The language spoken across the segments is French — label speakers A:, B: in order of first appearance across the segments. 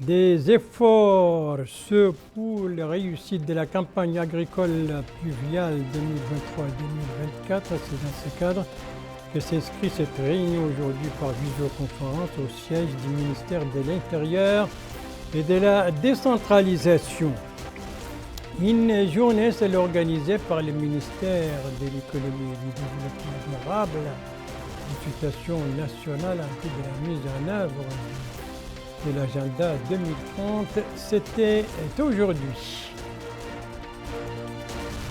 A: Des efforts pour la réussite de la campagne agricole pluviale 2023-2024. C'est dans ce cadre que s'inscrit cette réunion aujourd'hui par visioconférence au siège du ministère de l'Intérieur et de la décentralisation. Une journée, c'est organisée par le ministère de l'Économie et du Développement durable, consultation nationale en vue de la mise en œuvre de l'agenda 2030, c'était aujourd'hui.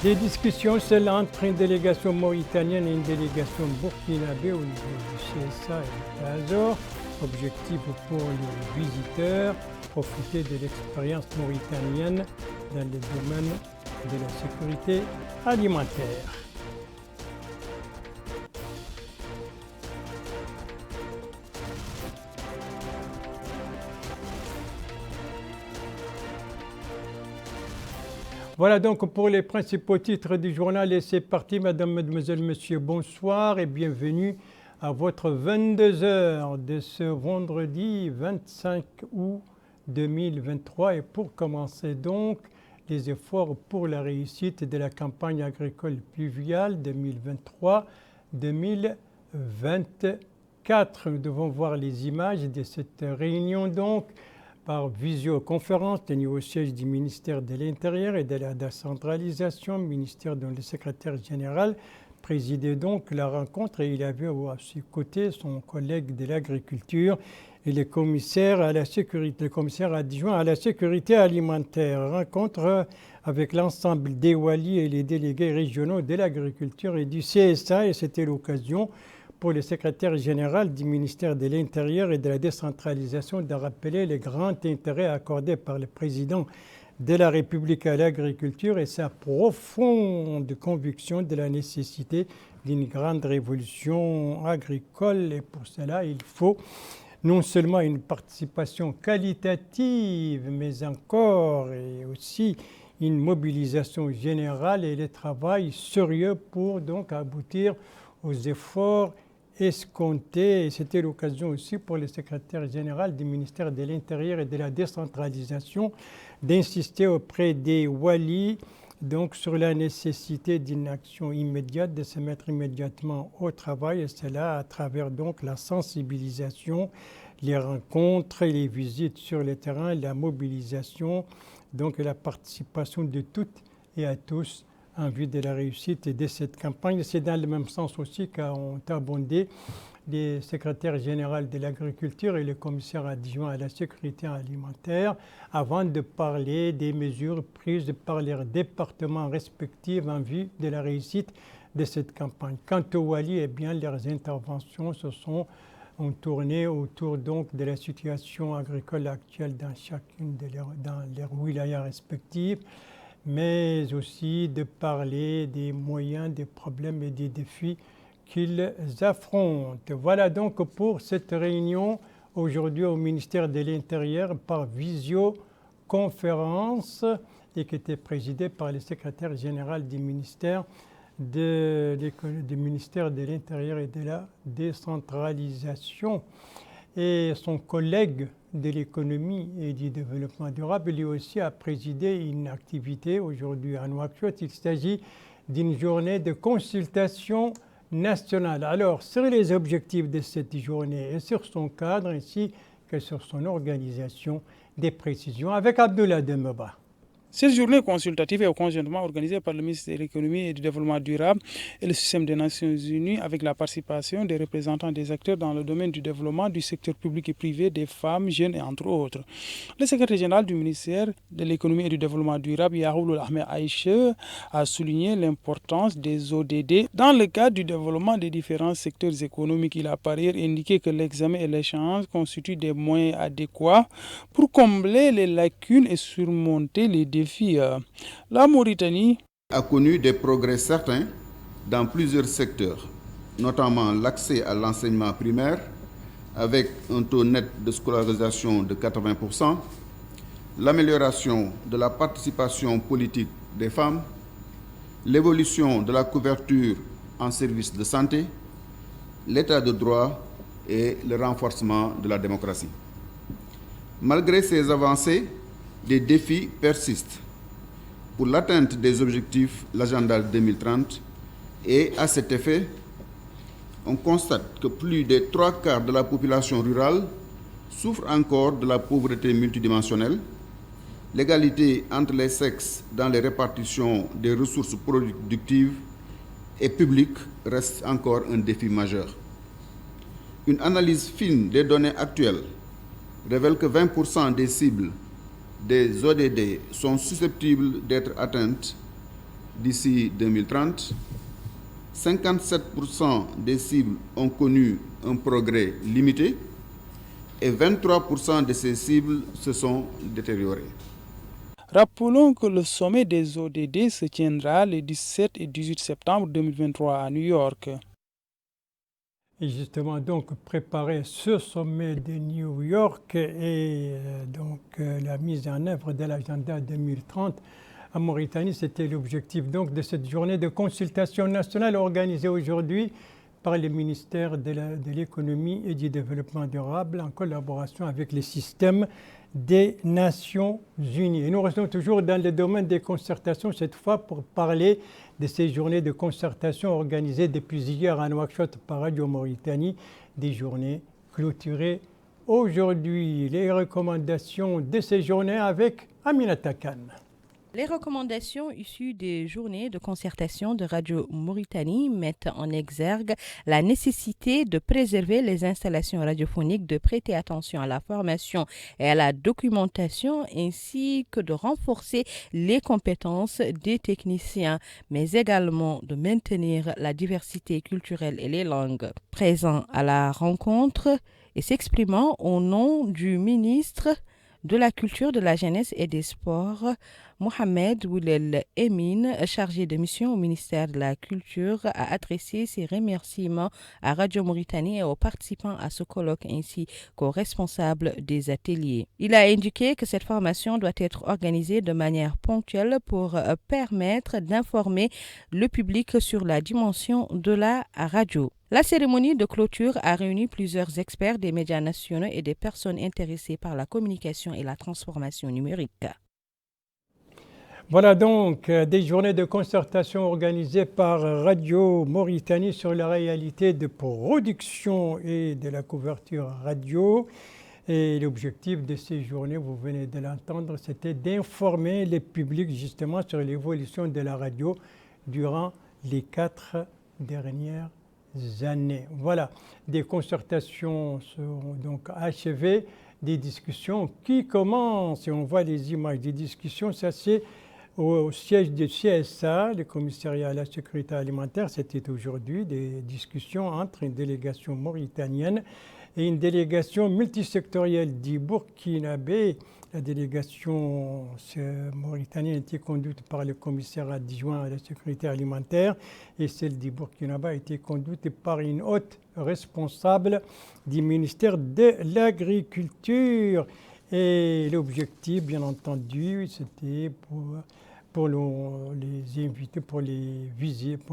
A: Des discussions seules entre une délégation mauritanienne et une délégation burkinabé au niveau du CSA et du Trésor. Objectif pour les visiteurs, profiter de l'expérience mauritanienne dans le domaine de la sécurité alimentaire. Voilà donc pour les principaux titres du journal et c'est parti. Madame, mademoiselle, monsieur, bonsoir et bienvenue à votre 22h de ce vendredi 25 août 2023. Et pour commencer donc, les efforts pour la réussite de la campagne agricole pluviale 2023-2024. Nous devons voir les images de cette réunion donc par visioconférence tenue au siège du ministère de l'Intérieur et de la décentralisation, ministère dont le secrétaire général présidait donc la rencontre et il avait à ses côtés son collègue de l'agriculture et le commissaire adjoint à la sécurité alimentaire. Rencontre avec l'ensemble des Walis et les délégués régionaux de l'agriculture et du CSA et c'était l'occasion pour le secrétaire général du ministère de l'Intérieur et de la décentralisation de rappeler le grand intérêt accordé par le président de la République à l'agriculture et sa profonde conviction de la nécessité d'une grande révolution agricole. Et pour cela, il faut non seulement une participation qualitative, mais encore et aussi une mobilisation générale et le travail sérieux pour donc aboutir aux efforts escomptés. Et c'était l'occasion aussi pour le secrétaire général du ministère de l'Intérieur et de la décentralisation d'insister auprès des Walis donc sur la nécessité d'une action immédiate, de se mettre immédiatement au travail, et cela à travers donc la sensibilisation, les rencontres, les visites sur le terrain, la mobilisation, donc la participation de toutes et à tous en vue de la réussite de cette campagne. C'est dans le même sens aussi qu'ont abondé les secrétaires généraux de l'agriculture et le commissaire adjoint à la sécurité alimentaire avant de parler des mesures prises par leurs départements respectifs en vue de la réussite de cette campagne. Quant aux Walis, eh bien, leurs interventions ont tourné autour donc de la situation agricole actuelle dans chacune de leurs wilayas respectifs, mais aussi de parler des moyens, des problèmes et des défis qu'ils affrontent. Voilà donc pour cette réunion aujourd'hui au ministère de l'Intérieur par visioconférence et qui était présidée par le secrétaire général du ministère de l'Intérieur et de la décentralisation. Et son collègue de l'économie et du développement durable, lui aussi a présidé une activité aujourd'hui à Nouakchott. Il s'agit d'une journée de consultation nationale. Alors, sur les objectifs de cette journée et sur son cadre ainsi que sur son organisation, des précisions avec Abdoulaye Demeba.
B: Cette journée consultative est conjointement organisée par le ministère de l'Économie et du Développement durable et le système des Nations Unies avec la participation des représentants des acteurs dans le domaine du développement du secteur public et privé, des femmes, jeunes et entre autres. Le secrétaire général du ministère de l'Économie et du Développement durable, Yahoul Ahmed Aïche, a souligné l'importance des ODD dans le cadre du développement des différents secteurs économiques. Il a par ailleurs indiqué que l'examen et l'échange constituent des moyens adéquats pour combler les lacunes et surmonter les défis. La Mauritanie
C: a connu des progrès certains dans plusieurs secteurs, notamment l'accès à l'enseignement primaire avec un taux net de scolarisation de 80%, l'amélioration de la participation politique des femmes, l'évolution de la couverture en services de santé, l'état de droit et le renforcement de la démocratie. Malgré ces avancées, des défis persistent. Pour l'atteinte des objectifs, l'agenda 2030, et à cet effet, on constate que plus des 3/4 de la population rurale souffre encore de la pauvreté multidimensionnelle. L'égalité entre les sexes dans les répartitions des ressources productives et publiques reste encore un défi majeur. Une analyse fine des données actuelles révèle que 20% des cibles des ODD sont susceptibles d'être atteintes d'ici 2030. 57% des cibles ont connu un progrès limité et 23% de ces cibles se sont détériorées.
B: Rappelons que le sommet des ODD se tiendra les 17 et 18 septembre 2023 à New York.
A: Et justement, donc, préparer ce sommet de New York et la mise en œuvre de l'agenda 2030 en Mauritanie, c'était l'objectif donc de cette journée de consultation nationale organisée aujourd'hui par le ministère de l'économie et du développement durable en collaboration avec les systèmes des Nations Unies. Et nous restons toujours dans le domaine des concertations, cette fois pour parler de ces journées de concertation organisées depuis hier à Nouakchott par Radio Mauritanie, des journées clôturées aujourd'hui. Les recommandations de ces journées avec Aminata Khan.
D: Les recommandations issues des journées de concertation de Radio Mauritanie mettent en exergue la nécessité de préserver les installations radiophoniques, de prêter attention à la formation et à la documentation, ainsi que de renforcer les compétences des techniciens, mais également de maintenir la diversité culturelle et les langues. Présents à la rencontre et s'exprimant au nom du ministre de la Culture, de la Jeunesse et des Sports, Mohamed Oulel Emin, chargé de mission au ministère de la Culture, a adressé ses remerciements à Radio Mauritanie et aux participants à ce colloque ainsi qu'aux responsables des ateliers. Il a indiqué que cette formation doit être organisée de manière ponctuelle pour permettre d'informer le public sur la dimension de la radio. La cérémonie de clôture a réuni plusieurs experts des médias nationaux et des personnes intéressées par la communication et la transformation numérique.
A: Voilà donc des journées de concertation organisées par Radio Mauritanie sur la réalité de production et de la couverture radio. Et l'objectif de ces journées, vous venez de l'entendre, c'était d'informer le public justement sur l'évolution de la radio durant les 4 dernières années. Voilà, des concertations sont donc achevées, des discussions qui commencent, et on voit les images des discussions, ça c'est au siège du CSA, le commissariat à la sécurité alimentaire. C'était aujourd'hui des discussions entre une délégation mauritanienne et une délégation multisectorielle du Burkinabé. La délégation mauritanienne était conduite par le commissaire adjoint à la sécurité alimentaire et celle du Burkinabé a été conduite par une haute responsable du ministère de l'Agriculture. Et l'objectif, bien entendu, c'était pour les invités, pour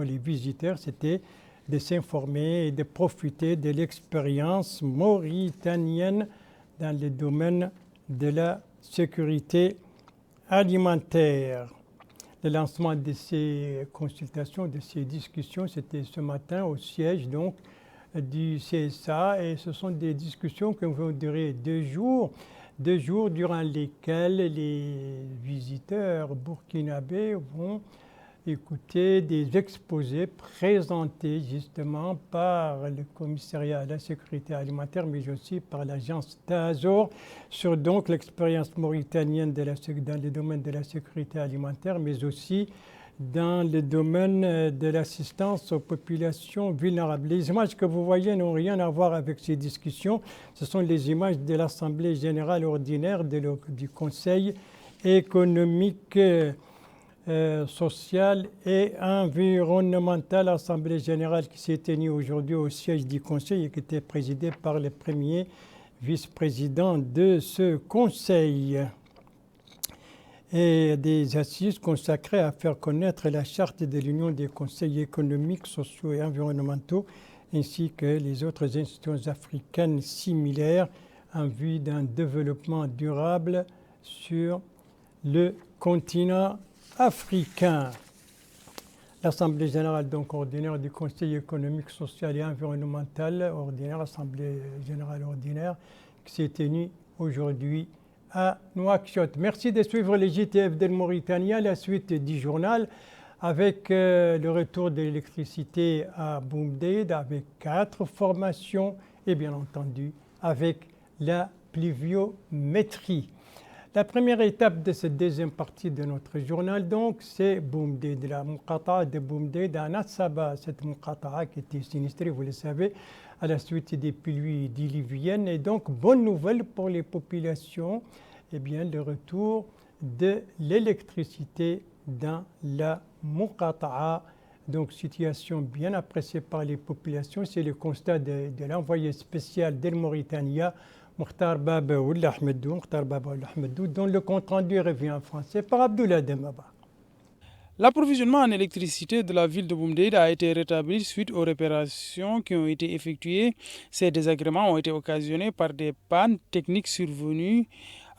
A: les visiteurs, c'était de s'informer et de profiter de l'expérience mauritanienne dans le domaine de la sécurité alimentaire. Le lancement de ces consultations, de ces discussions, c'était ce matin au siège donc du CSA et ce sont des discussions qui vont durer 2 jours. 2 jours durant lesquels les visiteurs burkinabés vont écouter des exposés présentés justement par le commissariat à la sécurité alimentaire, mais aussi par l'agence TASOR sur donc l'expérience mauritanienne dans le domaine de la sécurité alimentaire, mais aussi dans le domaine de l'assistance aux populations vulnérables. Les images que vous voyez n'ont rien à voir avec ces discussions. Ce sont les images de l'Assemblée générale ordinaire du Conseil économique, social et environnemental. Assemblée générale qui s'est tenue aujourd'hui au siège du Conseil et qui était présidée par le premier vice-président de ce Conseil. Et des assises consacrées à faire connaître la charte de l'Union des conseils économiques, sociaux et environnementaux, ainsi que les autres institutions africaines similaires en vue d'un développement durable sur le continent africain. L'Assemblée générale donc ordinaire du Conseil économique, social et environnemental ordinaire, l'Assemblée générale ordinaire qui s'est tenue aujourd'hui à Nouakchott. Merci de suivre les JTF de Mauritanie à la suite du journal avec le retour de l'électricité à Boumdeid avec 4 formations et bien entendu avec la pluviométrie. La première étape de cette deuxième partie de notre journal, donc, c'est Boumdeid, la Muqata'a de Boumdeid à Nassaba. Cette Muqata'a qui était sinistrée, vous le savez, à la suite des pluies diluviennes. Et donc, bonne nouvelle pour les populations, eh bien, le retour de l'électricité dans la Muqata'a. Donc, situation bien appréciée par les populations. C'est le constat de l'envoyé spécial d'El Mauritania, Mokhtar Babaoul Ahmedou, dont le compte-rendu revient en français par Abdoulaye Demaba.
B: L'approvisionnement en électricité de la ville de Boumdeid a été rétabli suite aux réparations qui ont été effectuées. Ces désagréments ont été occasionnés par des pannes techniques survenues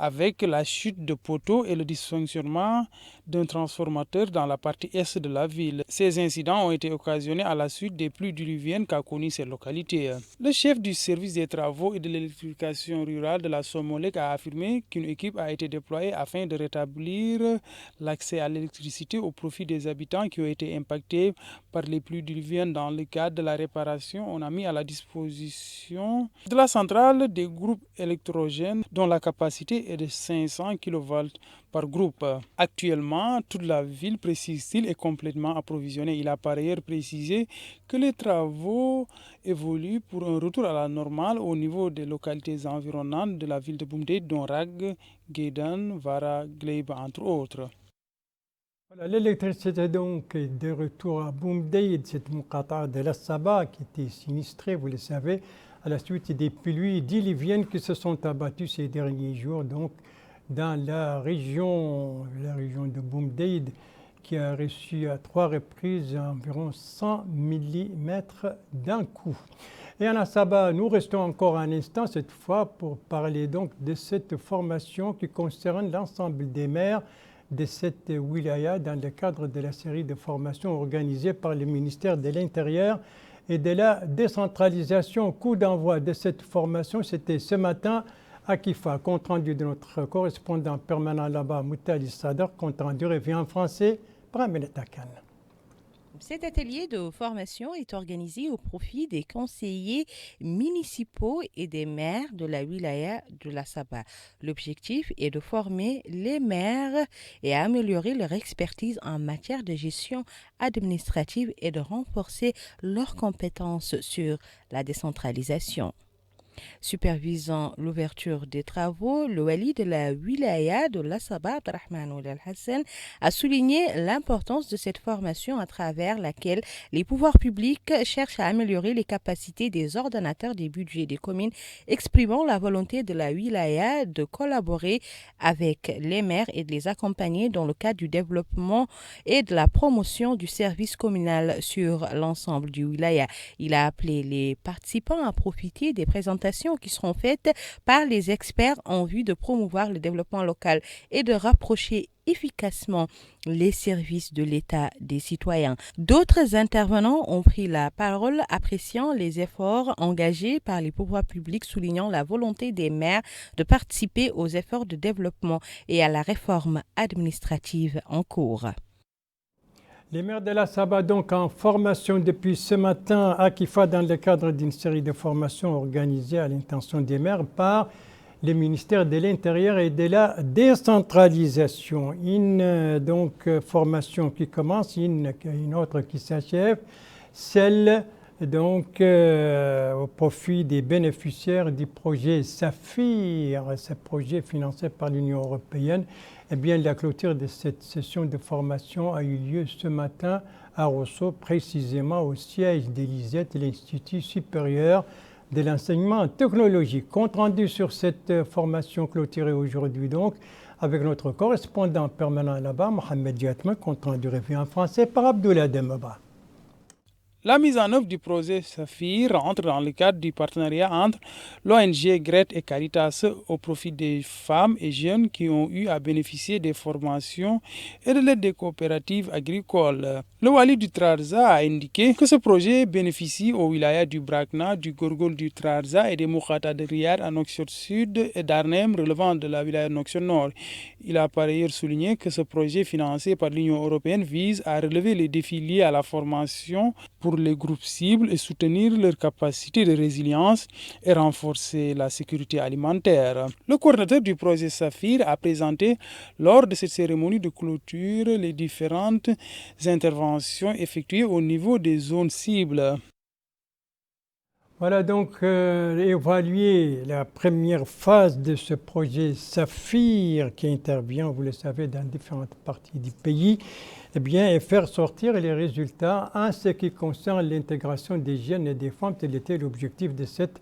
B: avec la chute de poteaux et le dysfonctionnement d'un transformateur dans la partie est de la ville. Ces incidents ont été occasionnés à la suite des pluies diluviennes qu'a connues ces localités. Le chef du service des travaux et de l'électrification rurale de la Somolec a affirmé qu'une équipe a été déployée afin de rétablir l'accès à l'électricité au profit des habitants qui ont été impactés par les pluies diluviennes. Dans le cadre de la réparation, on a mis à la disposition de la centrale des groupes électrogènes dont la capacité est de 500 kV par groupe. Actuellement, toute la ville, précise-t-il, est complètement approvisionnée. Il a par ailleurs précisé que les travaux évoluent pour un retour à la normale au niveau des localités environnantes de la ville de Boumdeid, dont Rag, Guédan, Vara, Gleib, entre autres.
A: Voilà, l'électricité donc est de retour à Boumdeid, cette Muqata'a de la Saba qui était sinistrée, vous le savez, à la suite des pluies diluviennes qui se sont abattues ces derniers jours, donc dans la région de Boumdeid, qui a reçu à 3 reprises environ 100 mm d'un coup. Et en Assaba, nous restons encore un instant cette fois pour parler donc de cette formation qui concerne l'ensemble des maires de cette wilaya dans le cadre de la série de formations organisées par le ministère de l'Intérieur et de la décentralisation. Coup d'envoi de cette formation, c'était ce matin à Kifa. Compte rendu de notre correspondant permanent là-bas, Moutali Sadar. Compte rendu revient en français par Aminata Khan.
D: Cet atelier de formation est organisé au profit des conseillers municipaux et des maires de la wilaya de la Saba. L'objectif est de former les maires et améliorer leur expertise en matière de gestion administrative et de renforcer leurs compétences sur la décentralisation. Supervisant l'ouverture des travaux, le wali de la wilaya de l'Assaba, Abdrahman Ould Al-Hassan, a souligné l'importance de cette formation à travers laquelle les pouvoirs publics cherchent à améliorer les capacités des ordonnateurs des budgets des communes, exprimant la volonté de la wilaya de collaborer avec les maires et de les accompagner dans le cadre du développement et de la promotion du service communal sur l'ensemble du wilaya. Il a appelé les participants à profiter des présentations qui seront faites par les experts en vue de promouvoir le développement local et de rapprocher efficacement les services de l'État des citoyens. D'autres intervenants ont pris la parole, appréciant les efforts engagés par les pouvoirs publics, soulignant la volonté des maires de participer aux efforts de développement et à la réforme administrative en cours.
A: Les maires de la Saba, donc en formation depuis ce matin à Kifa dans le cadre d'une série de formations organisées à l'intention des maires par le ministère de l'Intérieur et de la décentralisation. Une formation qui commence, une autre qui s'achève, celle donc au profit des bénéficiaires du projet Saphir, ce projet financé par l'Union européenne. Eh bien, la clôture de cette session de formation a eu lieu ce matin à Rosso, précisément au siège de l'ISET, l'Institut supérieur de l'enseignement technologique. Compte rendu sur cette formation clôturée aujourd'hui donc, avec notre correspondant permanent là-bas, Mohamed Diatma, compte rendu revient en français par Abdoulaye Demaba.
B: La mise en œuvre du projet Saphir entre dans le cadre du partenariat entre l'ONG GRET et Caritas au profit des femmes et jeunes qui ont eu à bénéficier des formations et de l'aide des coopératives agricoles. Le Wali du Trarza a indiqué que ce projet bénéficie aux wilayas du Brakna, du Gorgol du Trarza et des Moukata de Riyad à Nouakchott Sud et d'Arnem relevant de la wilaya Nouakchott Nord. Il a par ailleurs souligné que ce projet financé par l'Union européenne vise à relever les défis liés à la formation pour les groupes cibles et soutenir leur capacité de résilience et renforcer la sécurité alimentaire. Le coordinateur du projet Saphir a présenté lors de cette cérémonie de clôture les différentes interventions effectuées au niveau des zones cibles.
A: Voilà donc évaluer la première phase de ce projet Saphir qui intervient, vous le savez, dans différentes parties du pays, et faire sortir les résultats en ce qui concerne l'intégration des jeunes et des femmes. Tel était l'objectif de cette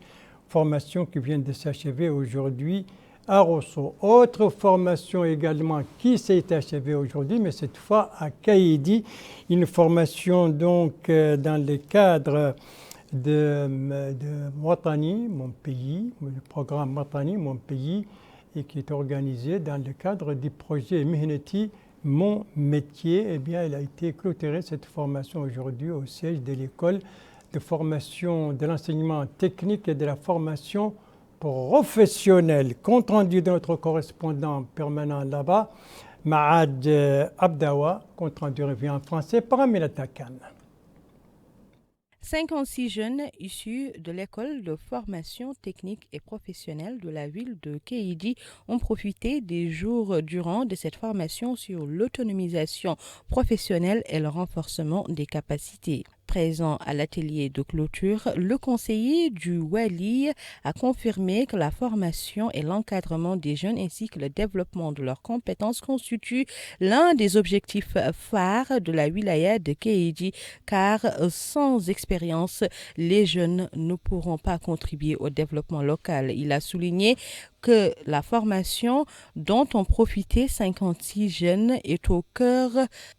A: formation qui vient de s'achever aujourd'hui à Rosso. Autre formation également qui s'est achevée aujourd'hui, mais cette fois à Kaïdi, une formation donc dans le cadre de Mouatani, mon pays, le programme Mouatani, mon pays, et qui est organisé dans le cadre du projet Mihneti, mon métier. Eh bien, elle a été clôturée, cette formation aujourd'hui au siège de l'école de formation de l'enseignement technique et de la formation professionnelle. Compte rendu de notre correspondant permanent là-bas, Maad Abdawa, compte rendu revient en français par Aminata Khan.
D: 56 jeunes issus de l'école de formation technique et professionnelle de la ville de Kéidi ont profité des jours durant de cette formation sur l'autonomisation professionnelle et le renforcement des capacités. Présent à l'atelier de clôture, le conseiller du Wali a confirmé que la formation et l'encadrement des jeunes ainsi que le développement de leurs compétences constituent l'un des objectifs phares de la wilaya de Kéidi, car sans expérience, les jeunes ne pourront pas contribuer au développement local. Il a souligné que la formation dont ont profité 56 jeunes est au cœur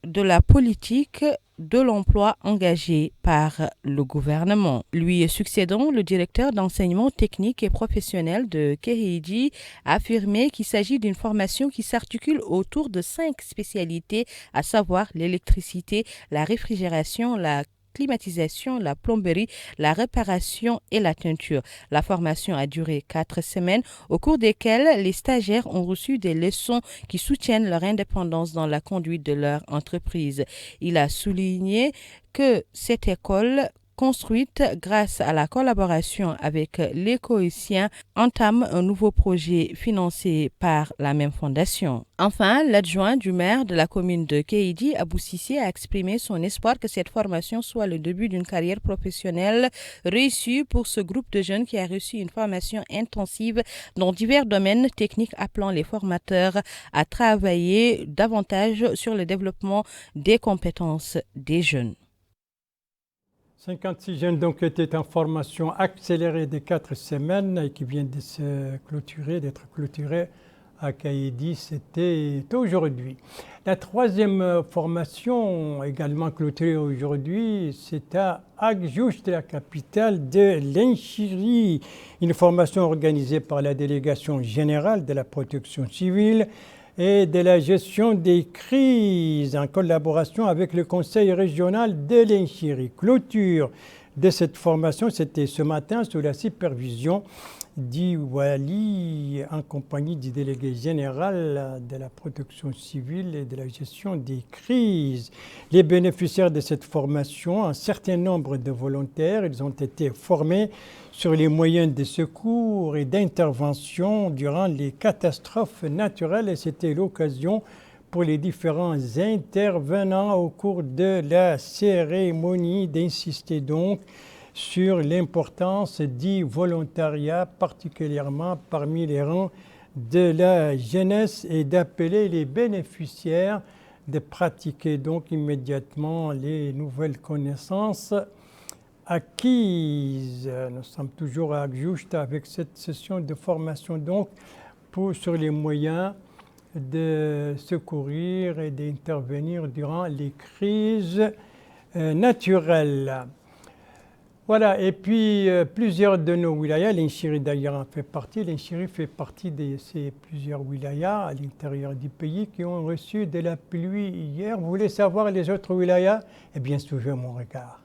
D: de la politique de l'emploi engagé par le gouvernement. Lui succédant, le directeur d'enseignement technique et professionnel de Kéhédi a affirmé qu'il s'agit d'une formation qui s'articule autour de 5 spécialités, à savoir l'électricité, la réfrigération, la climatisation, la plomberie, la réparation et la teinture. La formation a duré 4 semaines, au cours desquelles les stagiaires ont reçu des leçons qui soutiennent leur indépendance dans la conduite de leur entreprise. Il a souligné que cette école, construite grâce à la collaboration avec les Coïtiens, entame un nouveau projet financé par la même fondation. Enfin, l'adjoint du maire de la commune de Kéidi, Abou Sissé, a exprimé son espoir que cette formation soit le début d'une carrière professionnelle réussie pour ce groupe de jeunes qui a reçu une formation intensive dans divers domaines techniques, appelant les formateurs à travailler davantage sur le développement des compétences des jeunes.
A: 56 jeunes donc étaient en formation accélérée de 4 semaines et qui viennent de se clôturer, d'être clôturés à Kaïdi, c'était aujourd'hui. La troisième formation, également clôturée aujourd'hui, c'est à Agjouch, la capitale de l'Inchiri, une formation organisée par la délégation générale de la protection civile et de la gestion des crises en collaboration avec le conseil régional de l'Inchiri. Clôture de cette formation, c'était ce matin sous la supervision du Wali en compagnie du délégué général de la protection civile et de la gestion des crises. Les bénéficiaires de cette formation, un certain nombre de volontaires, ils ont été formés sur les moyens de secours et d'intervention durant les catastrophes naturelles et c'était l'occasion pour les différents intervenants au cours de la cérémonie d'insister donc sur l'importance du volontariat, particulièrement parmi les rangs de la jeunesse et d'appeler les bénéficiaires de pratiquer donc immédiatement les nouvelles connaissances acquises. Nous sommes toujours à Agjouch avec cette session de formation donc sur les moyens de secourir et d'intervenir durant les crises naturelles. Voilà, et puis plusieurs de nos wilayas, l'Inchiri d'ailleurs en fait partie, l'Inchiri fait partie de ces plusieurs wilayas à l'intérieur du pays qui ont reçu de la pluie hier. Vous voulez savoir les autres wilayas? Eh bien, suivez mon regard.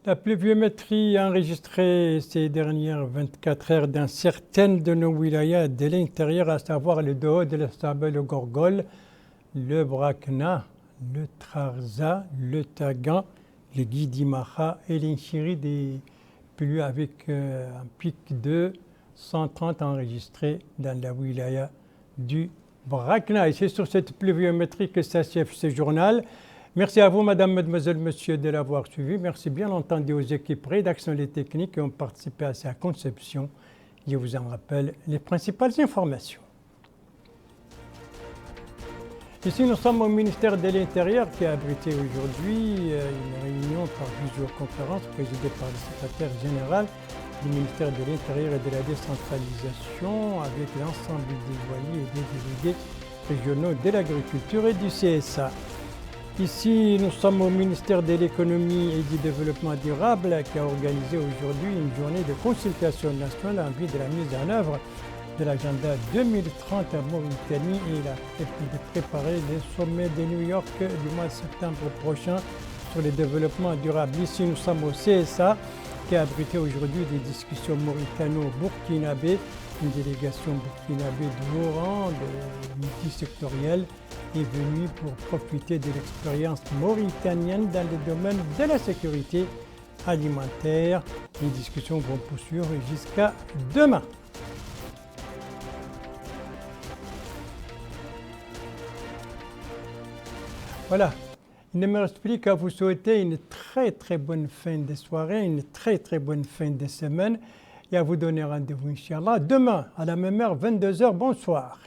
A: La pluviométrie enregistrée ces dernières 24 heures dans certaines de nos wilayas de l'intérieur, à savoir le Doho de la Saba, le Gorgol, le Brakna, le Trarza, le Tagan, le Guidimaha et l'Inchiri, des pluies avec un pic de 130 enregistrés dans la wilaya du Brakna. Et c'est sur cette pluviométrie que s'achève ce journal. Merci à vous, madame, mademoiselle, monsieur, de l'avoir suivi. Merci bien entendu aux équipes rédaction et techniques qui ont participé à sa conception. Je vous en rappelle les principales informations. Ici, nous sommes au ministère de l'Intérieur qui a abrité aujourd'hui une réunion par visioconférence présidée par le secrétaire général du ministère de l'Intérieur et de la décentralisation avec l'ensemble des douaniers et des délégués régionaux de l'agriculture et du CSA. Ici, nous sommes au ministère de l'Économie et du Développement durable qui a organisé aujourd'hui une journée de consultation nationale en vue de la mise en œuvre de l'agenda 2030 à Mauritanie et de préparer le sommet de New York du mois de septembre prochain sur le développement durable. Ici, nous sommes au CSA qui a abrité aujourd'hui des discussions mauritano-burkinabé, une délégation burkinabé de haut rang, multisectorielle, est venue pour profiter de l'expérience mauritanienne dans le domaine de la sécurité alimentaire. Les discussions vont poursuivre jusqu'à demain. Voilà, il ne me reste plus qu'à vous souhaiter une très bonne fin de soirée, une très bonne fin de semaine et à vous donner rendez-vous, Inch'Allah, demain à la même heure, 22h. Bonsoir.